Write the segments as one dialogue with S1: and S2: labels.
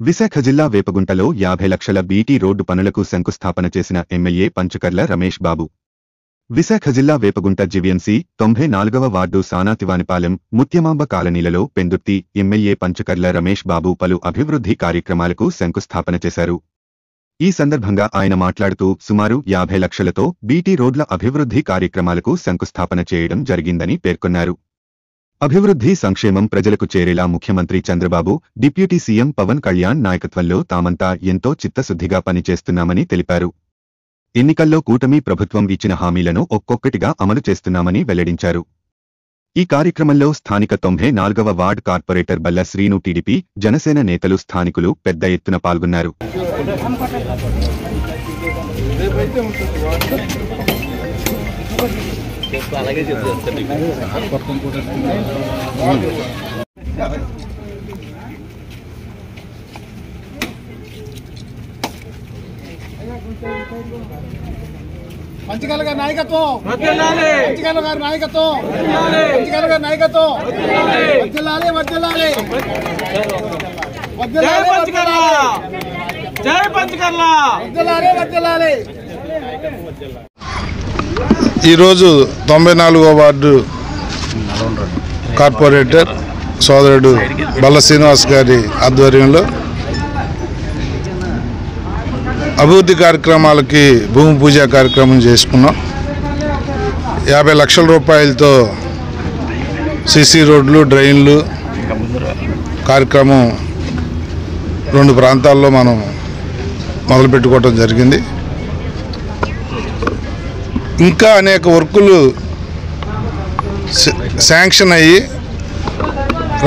S1: విశాఖ జిల్లా వేపగుంటలో 50 లక్షల BT road పనులకు శంకుస్థాపన చేసిన ఎమ్మెల్యే పంచకర్ల రమేష్ బాబు. విశాఖ జిల్లా వేపగుంట జీవీఎంసీ 94వ వార్డు సానాతివానిపాలెం, ముత్యమాంబ కాలనీలలో పెందుర్తి ఎమ్మెల్యే పంచకర్ల రమేష్ బాబు పలు అభివృద్ధి కార్యక్రమాలకు శంకుస్థాపన చేశారు. ఈ సందర్భంగా ఆయన మాట్లాడుతూ సుమారు 50 లక్షలతో బీటీ రోడ్ల అభివృద్ధి కార్యక్రమాలకు శంకుస్థాపన చేయడం జరిగిందని పేర్కొన్నారు. అభివృద్ధి సంక్షేమం ప్రజలకు చేరేలా ముఖ్యమంత్రి చంద్రబాబు, డిప్యూటీ సీఎం పవన్ కళ్యాణ్ నాయకత్వంలో తామంతా ఎంతో చిత్తశుద్ధిగా పనిచేస్తున్నామని తెలిపారు. ఎన్నికల్లో కూటమి ప్రభుత్వం ఇచ్చిన హామీలను ఒక్కొక్కటిగా అమలు చేస్తున్నామని వెల్లడించారు. ఈ కార్యక్రమంలో స్థానిక 94వ వార్డ్ కార్పొరేటర్ బల్ల శ్రీను, టీడీపీ, జనసేన నేతలు, స్థానికులు పెద్ద ఎత్తున పాల్గొన్నారు.
S2: పంచకర్ల గారి నాయకత్వం, పంచకర్ల గారి నాయకత్వం, పంచకర్ల గారి నాయకత్వం, వర్ధిల్లాలి, వర్ధిల్లాలి, వర్ధిల్లాలి, జై పంచకర్ల, వర్ధిల్లాలి, వర్ధిల్లాలి.
S3: ఈరోజు 94వ వార్డు కార్పొరేటర్ సోదరుడు బల్ల శ్రీనివాస్ గారి ఆధ్వర్యంలో అభివృద్ధి కార్యక్రమాలకి భూమి పూజ కార్యక్రమం చేసుకున్నాం. 50 లక్షల రూపాయలతో సిసి రోడ్లు, డ్రైన్లు కార్యక్రమం 2 ప్రాంతాల్లో మనం మొదలుపెట్టుకోవటం జరిగింది. ఇంకా అనేక వర్కులు శాంక్షన్ అయ్యి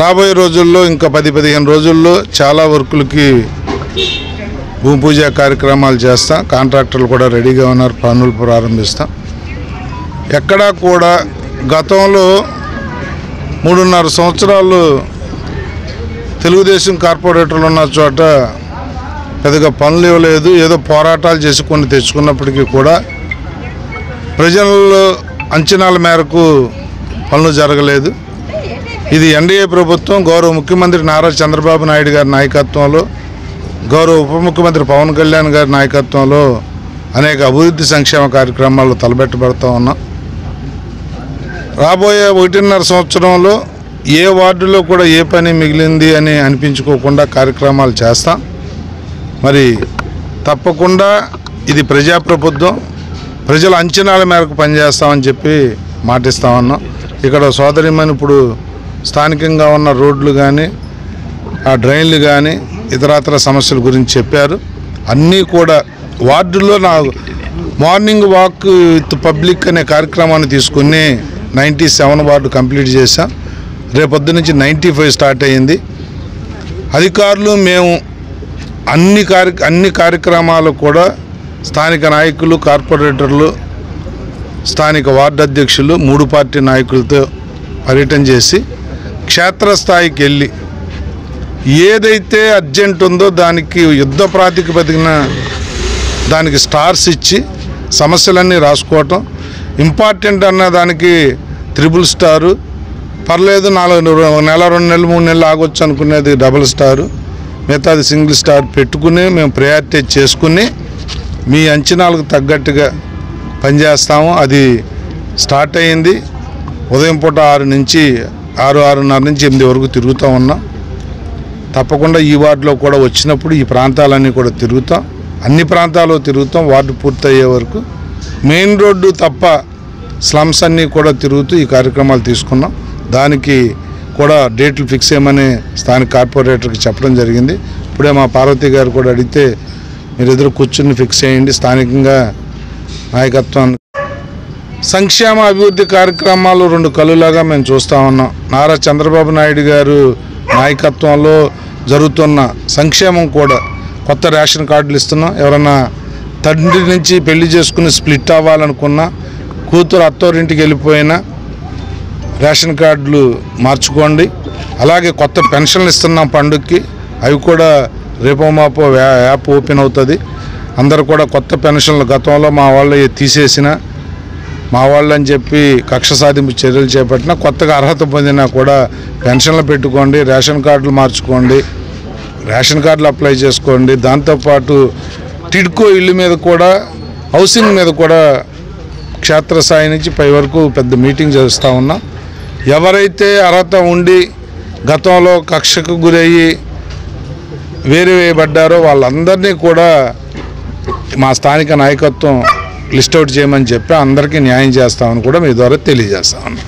S3: రాబోయే రోజుల్లో ఇంకా 10-15 రోజుల్లో చాలా వర్కులకి భూమి పూజ కార్యక్రమాలు చేస్తాం. కాంట్రాక్టర్లు కూడా రెడీగా ఉన్నారు, పనులు ప్రారంభిస్తాం. ఎక్కడా కూడా గతంలో 3.5 సంవత్సరాలు తెలుగుదేశం కార్పొరేటర్లు ఉన్న చోట పెద్దగా పనులు ఇవ్వలేదు. ఏదో పోరాటాలు చేసి కొన్ని తెచ్చుకున్నప్పటికీ కూడా ప్రజల్లో అంచనాల మేరకు పనులు జరగలేదు. ఇది ఎన్డీఏ ప్రభుత్వం, గౌరవ ముఖ్యమంత్రి నారా చంద్రబాబు నాయుడు గారి నాయకత్వంలో, గౌరవ ఉప ముఖ్యమంత్రి పవన్ కళ్యాణ్ గారి నాయకత్వంలో అనేక అభివృద్ధి సంక్షేమ కార్యక్రమాలు తలబెట్టబడుతూ ఉన్నాం. రాబోయే 1.5 సంవత్సరంలో ఏ వార్డులో కూడా ఏ పని మిగిలింది అని అనిపించుకోకుండా కార్యక్రమాలు చేస్తాం. మరి తప్పకుండా ఇది ప్రజాప్రభుత్వం, ప్రజల అంచనాల మేరకు పనిచేస్తామని చెప్పి మాటిస్తామన్నాం. ఇక్కడ సోదరిమని ఇప్పుడు స్థానికంగా ఉన్న రోడ్లు కానీ, ఆ డ్రైన్లు కానీ, ఇతరత్ర సమస్యల గురించి చెప్పారు. అన్నీ కూడా వార్డుల్లో నా మార్నింగ్ వాక్ విత్ పబ్లిక్ అనే కార్యక్రమాన్ని తీసుకుని 97 వార్డు కంప్లీట్ చేశాం. రేపొద్దు నుంచి 95 స్టార్ట్ అయ్యింది. అధికారులు మేము అన్ని కార్యక్రమాలు కూడా స్థానిక నాయకులు, కార్పొరేటర్లు, స్థానిక వార్డు అధ్యక్షులు, 3 పార్టీ నాయకులతో పర్యటన చేసి క్షేత్రస్థాయికి వెళ్ళి ఏదైతే అర్జెంట్ ఉందో దానికి యుద్ధ ప్రాతిపదికన దానికి స్టార్స్ ఇచ్చి సమస్యలన్నీ రాసుకోవటం, ఇంపార్టెంట్ అన్న దానికి 3 స్టారు, పర్లేదు 4 నెల 2 నెలలు 3 నెలలు ఆగొచ్చు అనుకునేది 2 స్టారు, మిగతాది సింగిల్ స్టార్ పెట్టుకుని మేము ప్రయారిటైజ్ చేసుకుని మీ అంచనాలకు తగ్గట్టుగా పనిచేస్తాము. అది స్టార్ట్ అయ్యింది. ఉదయం పూట 6 నుంచి 6:30 నుంచి 8 వరకు తిరుగుతూ ఉన్నాం. తప్పకుండా ఈ వార్డులో కూడా వచ్చినప్పుడు ఈ ప్రాంతాలన్నీ కూడా తిరుగుతాం, అన్ని ప్రాంతాల్లో తిరుగుతాం. వార్డు పూర్తయ్యే వరకు మెయిన్ రోడ్డు తప్ప స్లమ్స్ అన్నీ కూడా తిరుగుతూ ఈ కార్యక్రమాలు తీసుకున్నాం. దానికి కూడా డేట్లు ఫిక్స్ చేయమని స్థానిక కార్పొరేటర్కి చెప్పడం జరిగింది. ఇప్పుడే మా పార్వతి గారు కూడా అడిగితే మీరు ఎదురు కూర్చుని ఫిక్స్ చేయండి. స్థానికంగా నాయకత్వాన్ని సంక్షేమ అభివృద్ధి కార్యక్రమాలు 2 కళ్ళులాగా మేము చూస్తూ ఉన్నాం. నారా చంద్రబాబు నాయుడు గారు నాయకత్వంలో జరుగుతున్న సంక్షేమం కూడా కొత్త రేషన్ కార్డులు ఇస్తున్నాం. ఎవరన్నా తండ్రి నుంచి పెళ్లి చేసుకుని స్ప్లిట్ అవ్వాలనుకున్నా, కూతురు అత్తోరింటికి వెళ్ళిపోయినా రేషన్ కార్డులు మార్చుకోండి. అలాగే కొత్త పెన్షన్లు ఇస్తున్నాం పండుగకి, అవి కూడా రేపో మాపో యాప్ ఓపెన్ అవుతుంది. అందరూ కూడా కొత్త పెన్షన్లు గతంలో మా వాళ్ళు తీసేసిన మా వాళ్ళని చెప్పి కక్ష సాధింపు చర్యలు చేపట్టినా కొత్తగా అర్హత పొందినా కూడా పెన్షన్లు పెట్టుకోండి, రేషన్ కార్డులు మార్చుకోండి, రేషన్ కార్డులు అప్లై చేసుకోండి, దాంతోపాటు టిడ్కో ఇల్లు మీద కూడా, హౌసింగ్ మీద కూడా క్షేత్రస్థాయి నుంచి పై వరకు పెద్ద మీటింగ్ చేస్తూ ఉన్నాం. ఎవరైతే అర్హత ఉండి గతంలో కక్షకు గురయ్యి వేరు వేయబడ్డారో వాళ్ళందరినీ కూడా మా స్థానిక నాయకత్వం లిస్ట్ అవుట్ చేయమని చెప్పి అందరికీ న్యాయం చేస్తామని కూడా మీ ద్వారా తెలియజేస్తా ఉన్నాం.